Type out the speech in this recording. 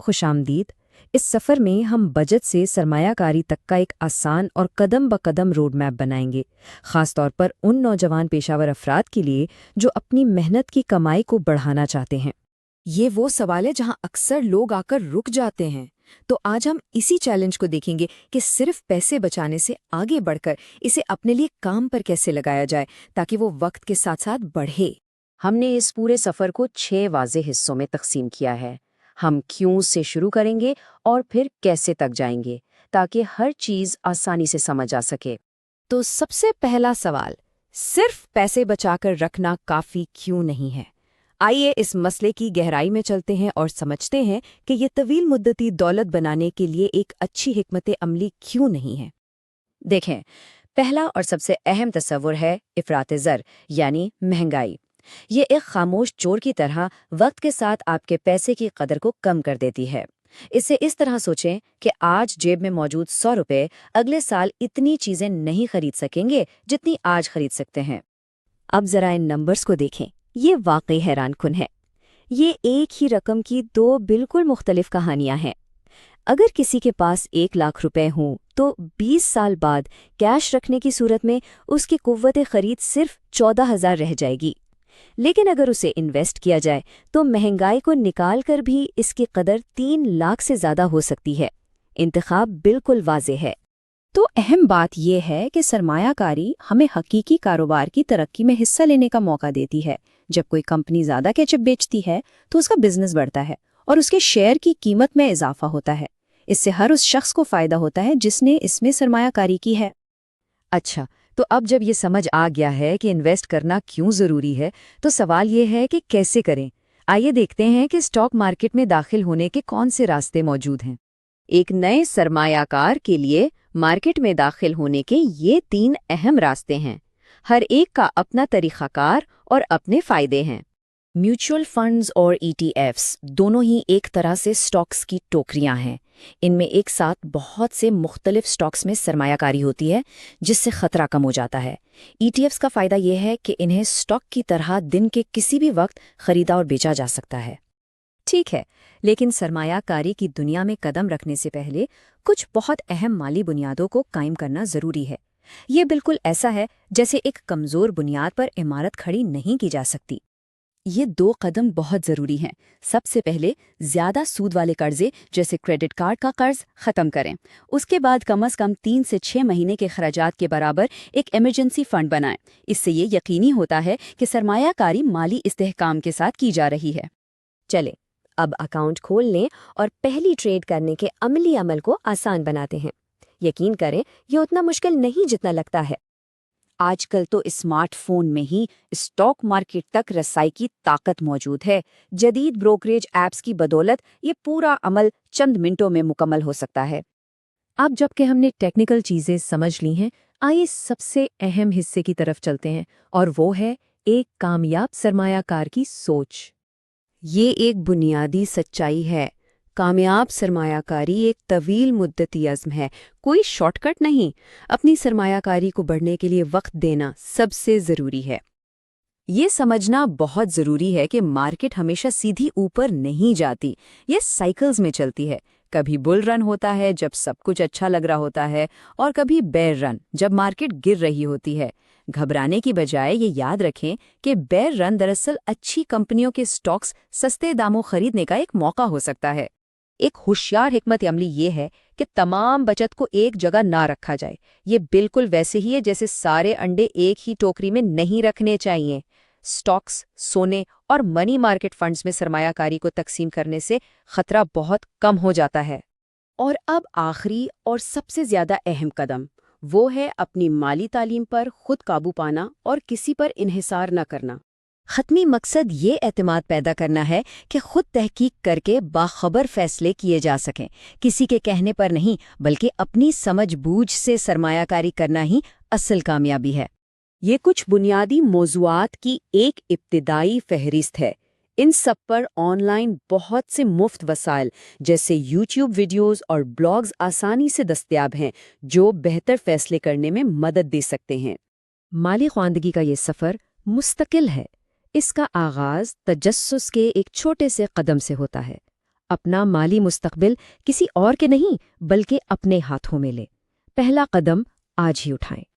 خوش آمدید۔ اس سفر میں ہم بجٹ سے سرمایہ کاری تک کا ایک آسان اور قدم بقدم روڈ میپ بنائیں گے، خاص طور پر ان نوجوان پیشہ ور افراد کے لیے جو اپنی محنت کی کمائی کو بڑھانا چاہتے ہیں۔ یہ وہ سوال ہے جہاں اکثر لوگ آ کر رک جاتے ہیں، تو آج ہم اسی چیلنج کو دیکھیں گے کہ صرف پیسے بچانے سے آگے بڑھ کر اسے اپنے لیے کام پر کیسے لگایا جائے تاکہ وہ وقت کے ساتھ ساتھ بڑھے۔ ہم نے اس پورے سفر کو 6 واضح حصوں میں تقسیم کیا ہے۔ ہم کیوں سے شروع کریں گے اور پھر کیسے تک جائیں گے تاکہ ہر چیز آسانی سے سمجھ آ سکے۔ تو سب سے پہلا سوال، صرف پیسے بچا کر رکھنا کافی کیوں نہیں ہے؟ آئیے اس مسئلے کی گہرائی میں چلتے ہیں اور سمجھتے ہیں کہ یہ طویل مدتی دولت بنانے کے لیے ایک اچھی حکمت عملی کیوں نہیں ہے۔ دیکھیں، پہلا اور سب سے اہم تصور ہے افراط زر، یعنی مہنگائی۔ یہ ایک خاموش چور کی طرح وقت کے ساتھ آپ کے پیسے کی قدر کو کم کر دیتی ہے۔ اسے اس طرح سوچیں کہ آج جیب میں موجود 100 روپے اگلے سال اتنی چیزیں نہیں خرید سکیں گے جتنی آج خرید سکتے ہیں۔ اب ذرا ان نمبرز کو دیکھیں، یہ واقعی حیران کن ہے۔ یہ ایک ہی رقم کی 2 بالکل مختلف کہانیاں ہیں۔ اگر کسی کے پاس 1 لاکھ روپے ہوں تو 20 سال بعد کیش رکھنے کی صورت میں اس کی قوت خرید صرف 14,000 رہ جائے گی، لیکن اگر اسے انویسٹ کیا جائے تو مہنگائی کو نکال کر بھی اس کی قدر 3 لاکھ سے زیادہ ہو سکتی ہے۔ انتخاب بالکل واضح ہے۔ تو اہم بات یہ ہے کہ سرمایہ کاری ہمیں حقیقی کاروبار کی ترقی میں حصہ لینے کا موقع دیتی ہے۔ جب کوئی کمپنی زیادہ کیچپ بیچتی ہے تو اس کا بزنس بڑھتا ہے اور اس کے شیئر کی قیمت میں اضافہ ہوتا ہے۔ اس سے ہر اس شخص کو فائدہ ہوتا ہے جس نے اس میں سرمایہ کاری کی ہے۔ اچھا، تو اب جب یہ سمجھ آ گیا ہے کہ انویسٹ کرنا کیوں ضروری ہے، تو سوال یہ ہے کہ کیسے کریں۔ آئیے دیکھتے ہیں کہ اسٹاک مارکیٹ میں داخل ہونے کے کون سے راستے موجود ہیں۔ ایک نئے سرمایہ کار کے لیے مارکیٹ میں داخل ہونے کے یہ 3 اہم راستے ہیں۔ ہر ایک کا اپنا طریقہ کار اور اپنے فائدے ہیں۔ میوچول فنڈز اور ETF دونوں ہی ایک طرح سے سٹاکس کی ٹوکریاں ہیں۔ ان میں ایک ساتھ بہت سے مختلف سٹاکس میں سرمایہ کاری ہوتی ہے، جس سے خطرہ کم ہو جاتا ہے۔ ETFs کا فائدہ یہ ہے کہ انہیں سٹاک کی طرح دن کے کسی بھی وقت خریدا اور بیچا جا سکتا ہے۔ ٹھیک ہے، لیکن سرمایہ کاری کی دنیا میں قدم رکھنے سے پہلے کچھ بہت اہم مالی بنیادوں کو قائم کرنا ضروری ہے۔ یہ بالکل ایسا ہے جیسے ایک کمزور بنیاد پر عمارت کھڑی نہیں کی جا سکتی۔ یہ 2 قدم بہت ضروری ہیں۔ سب سے پہلے زیادہ سود والے قرضے جیسے کریڈٹ کارڈ کا قرض ختم کریں۔ اس کے بعد کم از کم 3 سے 6 مہینے کے خراجات کے برابر ایک ایمرجنسی فنڈ بنائیں۔ اس سے یہ یقینی ہوتا ہے کہ سرمایہ کاری مالی استحکام کے ساتھ کی جا رہی ہے۔ چلے، اب اکاؤنٹ کھول لیں اور پہلی ٹریڈ کرنے کے عملی عمل کو آسان بناتے ہیں۔ یقین کریں، یہ اتنا مشکل نہیں جتنا لگتا ہے۔ آج کل تو اسمارٹ فون میں ہی اسٹاک مارکیٹ تک رسائی کی طاقت موجود ہے۔ جدید بروکریج ایپس کی بدولت یہ پورا عمل چند منٹوں میں مکمل ہو سکتا ہے۔ اب جب کہ ہم نے ٹیکنیکل چیزیں سمجھ لی ہیں، آئیے سب سے اہم حصے کی طرف چلتے ہیں، اور وہ ہے ایک کامیاب سرمایہ کار کی سوچ۔ یہ ایک بنیادی سچائی ہے۔ کامیاب سرمایہ کاری ایک طویل مدتی عزم ہے، کوئی شارٹ کٹ نہیں۔ اپنی سرمایہ کاری کو بڑھنے کے لیے وقت دینا سب سے ضروری ہے۔ یہ سمجھنا بہت ضروری ہے کہ مارکیٹ ہمیشہ سیدھی اوپر نہیں جاتی، یہ سائیکلز میں چلتی ہے۔ کبھی بل رن ہوتا ہے جب سب کچھ اچھا لگ رہا ہوتا ہے، اور کبھی بیئر رن جب مارکیٹ گر رہی ہوتی ہے۔ گھبرانے کی بجائے یہ یاد رکھیں کہ بیئر رن دراصل اچھی کمپنیوں کے سٹاکس سستے داموں خریدنے کا ایک موقع ہو سکتا ہے۔ ایک ہوشیار حکمت عملی یہ ہے کہ تمام بچت کو ایک جگہ نہ رکھا جائے۔ یہ بالکل ویسے ہی ہے جیسے سارے انڈے ایک ہی ٹوکری میں نہیں رکھنے چاہیے۔ سٹاکس، سونے اور منی مارکیٹ فنڈز میں سرمایہ کاری کو تقسیم کرنے سے خطرہ بہت کم ہو جاتا ہے۔ اور اب آخری اور سب سے زیادہ اہم قدم، وہ ہے اپنی مالی تعلیم پر خود قابو پانا اور کسی پر انحصار نہ کرنا۔ حتمی مقصد یہ اعتماد پیدا کرنا ہے کہ خود تحقیق کر کے باخبر فیصلے کیے جا سکیں، کسی کے کہنے پر نہیں، بلکہ اپنی سمجھ بوجھ سے سرمایہ کاری کرنا ہی اصل کامیابی ہے۔ یہ کچھ بنیادی موضوعات کی ایک ابتدائی فہرست ہے۔ ان سب پر آن لائن بہت سے مفت وسائل جیسے یوٹیوب ویڈیوز اور بلاگز آسانی سے دستیاب ہیں جو بہتر فیصلے کرنے میں مدد دے سکتے ہیں۔ مالی خواندگی کا یہ سفر مستقل ہے۔ اس کا آغاز تجسس کے ایک چھوٹے سے قدم سے ہوتا ہے۔ اپنا مالی مستقبل کسی اور کے نہیں بلکہ اپنے ہاتھوں میں لیں۔ پہلا قدم آج ہی اٹھائیں۔